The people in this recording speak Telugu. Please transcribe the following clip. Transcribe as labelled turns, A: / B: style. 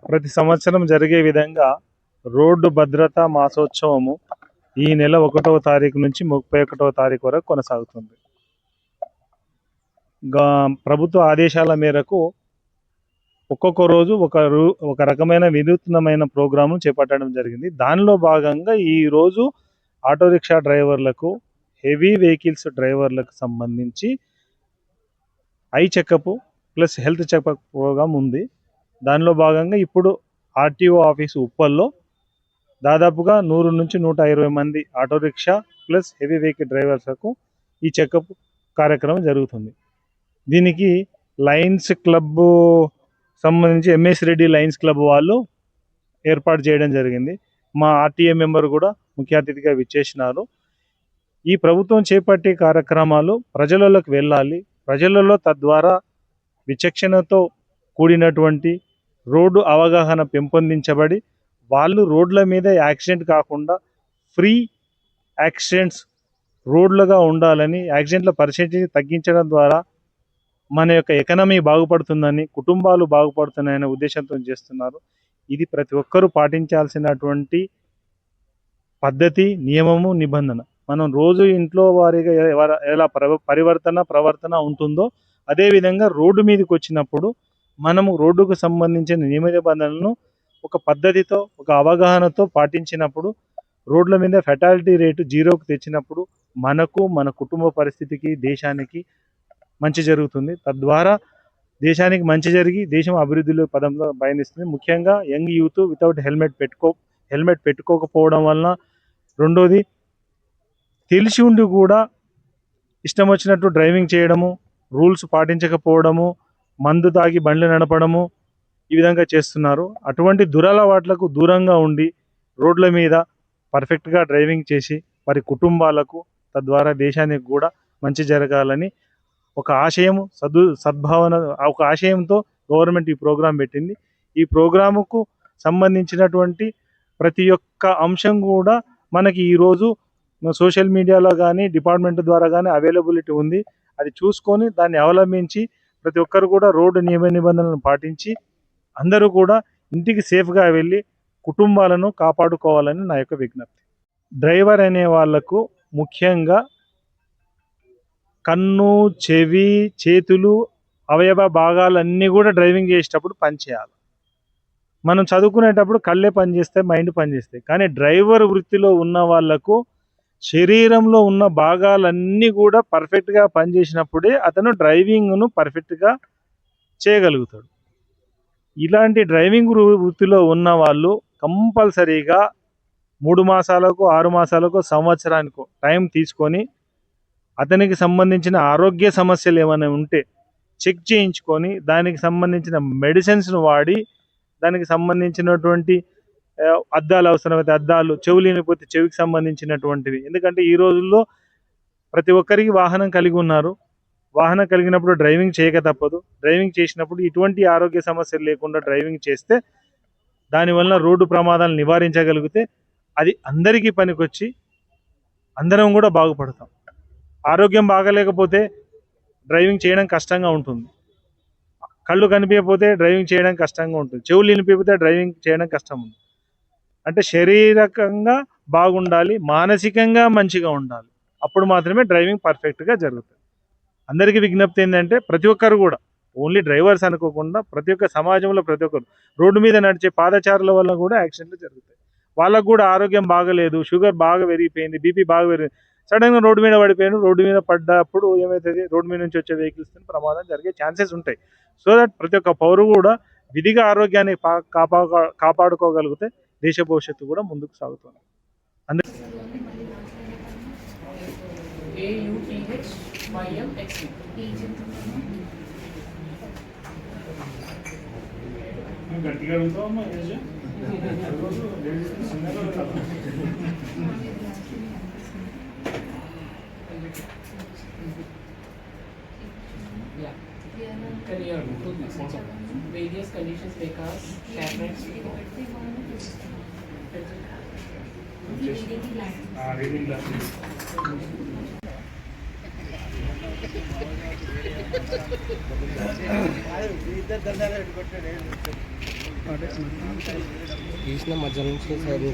A: ప్రతి సంవత్సరం జరిగే విధంగా రోడ్డు భద్రతా మాసోత్సవము ఈ నెల 1వ తారీఖు నుంచి 31వ తారీఖు వరకు కొనసాగుతుంది. ప్రభుత్వ ఆదేశాల మేరకు ఒక్కొక్క రోజు ఒక రకమైన వినూత్నమైన ప్రోగ్రాము చేపట్టడం జరిగింది. దానిలో భాగంగా ఈరోజు ఆటో రిక్షా డ్రైవర్లకు, హెవీ వెహికల్స్ డ్రైవర్లకు సంబంధించి eye checkup plus health checkup programme ఉంది. దానిలో భాగంగా ఇప్పుడు ఆర్టీఓ ఆఫీసు ఉప్పల్లో దాదాపుగా 100 నుంచి 120 మంది auto rickshaw plus heavy vehicle డ్రైవర్స్లకు ఈ చెకప్ కార్యక్రమం జరుగుతుంది. దీనికి లయన్స్ క్లబ్ సంబంధించి ఎంఎస్ రెడ్డి లయన్స్ క్లబ్ వాళ్ళు ఏర్పాటు చేయడం జరిగింది. మా ఆర్టీఏ మెంబర్ కూడా ముఖ్య అతిథిగా విచ్చేసినారు. ఈ ప్రభుత్వం చేపట్టే కార్యక్రమాలు ప్రజలలోకి వెళ్ళాలి. ప్రజలలో తద్వారా విచక్షణతో కూడినటువంటి రోడ్డు అవగాహన పెంపొందించబడి వాళ్ళు రోడ్ల మీద యాక్సిడెంట్ కాకుండా ఫ్రీ యాక్సిడెంట్స్ రోడ్లుగా ఉండాలని, యాక్సిడెంట్ల పర్సెంటేజ్ తగ్గించడం ద్వారా మన యొక్క ఎకనమీ బాగుపడుతుందని, కుటుంబాలు బాగుపడుతున్నాయనే ఉద్దేశంతో చేస్తున్నారు. ఇది ప్రతి ఒక్కరూ పాటించాల్సినటువంటి పద్ధతి, నియమము, నిబంధన. మనం రోజు ఇంట్లో వారిగా ఎలా ప్రవర్తన ఉంటుందో అదేవిధంగా రోడ్డు మీదకి వచ్చినప్పుడు మనము రోడ్డుకు సంబంధించిన నియమ నిబంధనలను ఒక పద్ధతితో, ఒక అవగాహనతో పాటించినప్పుడు రోడ్ల మీద ఫెటాలిటీ రేటు 0కు తెచ్చినప్పుడు మనకు, మన కుటుంబ పరిస్థితికి, దేశానికి మంచి జరుగుతుంది. తద్వారా దేశానికి మంచి జరిగి దేశం అభివృద్ధిలో పదంలో పయనిస్తుంది. ముఖ్యంగా యంగ్ యూత్ వితౌట్ హెల్మెట్ పెట్టుకోకపోవడం వలన, రెండోది తెలిసి ఉండి కూడా ఇష్టం వచ్చినట్టు డ్రైవింగ్ చేయడము, రూల్స్ పాటించకపోవడము, మందు తాగి బండ్లు నడపడము, ఈ విధంగా చేస్తున్నారు. అటువంటి దురలవాట్లకు దూరంగా ఉండి రోడ్ల మీద పర్ఫెక్ట్గా డ్రైవింగ్ చేసి వారి కుటుంబాలకు, తద్వారా దేశానికి కూడా మంచి జరగాలని ఒక ఆశయం, సద్భావన, ఒక ఆశయంతో గవర్నమెంట్ ఈ ప్రోగ్రాం పెట్టింది. ఈ ప్రోగ్రాముకు సంబంధించినటువంటి ప్రతి ఒక్క అంశం కూడా మనకి ఈరోజు సోషల్ మీడియాలో కానీ డిపార్ట్మెంట్ ద్వారా కానీ అవైలబిలిటీ ఉంది. అది చూసుకొని దాన్ని అవలంబించి ప్రతి ఒక్కరు కూడా రోడ్డు నియమ నిబంధనలను పాటించి అందరూ కూడా ఇంటికి సేఫ్గా వెళ్ళి కుటుంబాలను కాపాడుకోవాలని నా యొక్క విజ్ఞప్తి. డ్రైవర్ అనే వాళ్లకు ముఖ్యంగా కన్ను, చెవి, చేతులు, అవయవ భాగాలన్నీ కూడా డ్రైవింగ్ చేసేటప్పుడు పనిచేయాలి. మనం చదువుకునేటప్పుడు కళ్ళే పనిచేస్తాయి, మైండ్ పనిచేస్తాయి. కానీ డ్రైవర్ వృత్తిలో ఉన్న వాళ్లకు శరీరంలో ఉన్న భాగాలన్నీ కూడా పర్ఫెక్ట్గా పనిచేసినప్పుడే అతను డ్రైవింగ్ను పర్ఫెక్ట్గా చేయగలుగుతాడు. ఇలాంటి డ్రైవింగ్ వృత్తిలో ఉన్న వాళ్ళు కంపల్సరీగా 3 మాసాలకు, 6 మాసాలకు, సంవత్సరానికో టైం తీసుకొని అతనికి సంబంధించిన ఆరోగ్య సమస్యలు ఏమైనా ఉంటే చెక్ చేయించుకొని దానికి సంబంధించిన మెడిసిన్స్ను వాడి దానికి సంబంధించినటువంటి అద్దాలు అవసరమైతే అద్దాలు, చెవులు వినిపోతే చెవికి సంబంధించినటువంటివి. ఎందుకంటే ఈ రోజుల్లో ప్రతి ఒక్కరికి వాహనం కలిగి ఉన్నారు. వాహనం కలిగినప్పుడు డ్రైవింగ్ చేయక తప్పదు. డ్రైవింగ్ చేసినప్పుడు ఇటువంటి ఆరోగ్య సమస్యలు లేకుండా డ్రైవింగ్ చేస్తే దానివల్ల రోడ్డు ప్రమాదాలు నివారించగలిగితే అది అందరికీ పనికొచ్చి అందరం కూడా బాగుపడతాం. ఆరోగ్యం బాగలేకపోతే డ్రైవింగ్ చేయడం కష్టంగా ఉంటుంది. కళ్ళు కనిపించకపోతే డ్రైవింగ్ చేయడం కష్టంగా ఉంటుంది. చెవులు వినిపించకపోతే డ్రైవింగ్ చేయడం కష్టం ఉంది. అంటే శారీరకంగా బాగుండాలి, మానసికంగా మంచిగా ఉండాలి. అప్పుడు మాత్రమే డ్రైవింగ్ పర్ఫెక్ట్గా జరుగుతుంది. అందరికీ విజ్ఞప్తి ఏంటంటే ప్రతి ఒక్కరు కూడా, ఓన్లీ డ్రైవర్స్ అనుకోకుండా ప్రతి ఒక్క సమాజంలో ప్రతి ఒక్కరు రోడ్డు మీద నడిచే పాదచారుల వల్ల కూడా యాక్సిడెంట్లు జరుగుతాయి. వాళ్ళకు కూడా ఆరోగ్యం బాగలేదు, షుగర్ బాగా పెరిగిపోయింది, బీపీ బాగా పెరిగింది, సడన్గా రోడ్డు మీద పడిపోయాను. రోడ్డు మీద పడ్డప్పుడు ఏమవుతుంది, రోడ్డు మీద నుంచి వచ్చే వెహికల్స్ ప్రమాదం జరిగే ఛాన్సెస్ ఉంటాయి. సో దట్ ప్రతి ఒక్క పౌరు కూడా విధిగా ఆరోగ్యాన్ని కాపాడుకోగలిగితే దేశ భవిష్యత్తు కూడా ముందుకు సాగుతుంది.
B: Various conditions may cause cataracts.
A: Reading glasses.
C: తీసిన మధ్య నుంచి సైడ్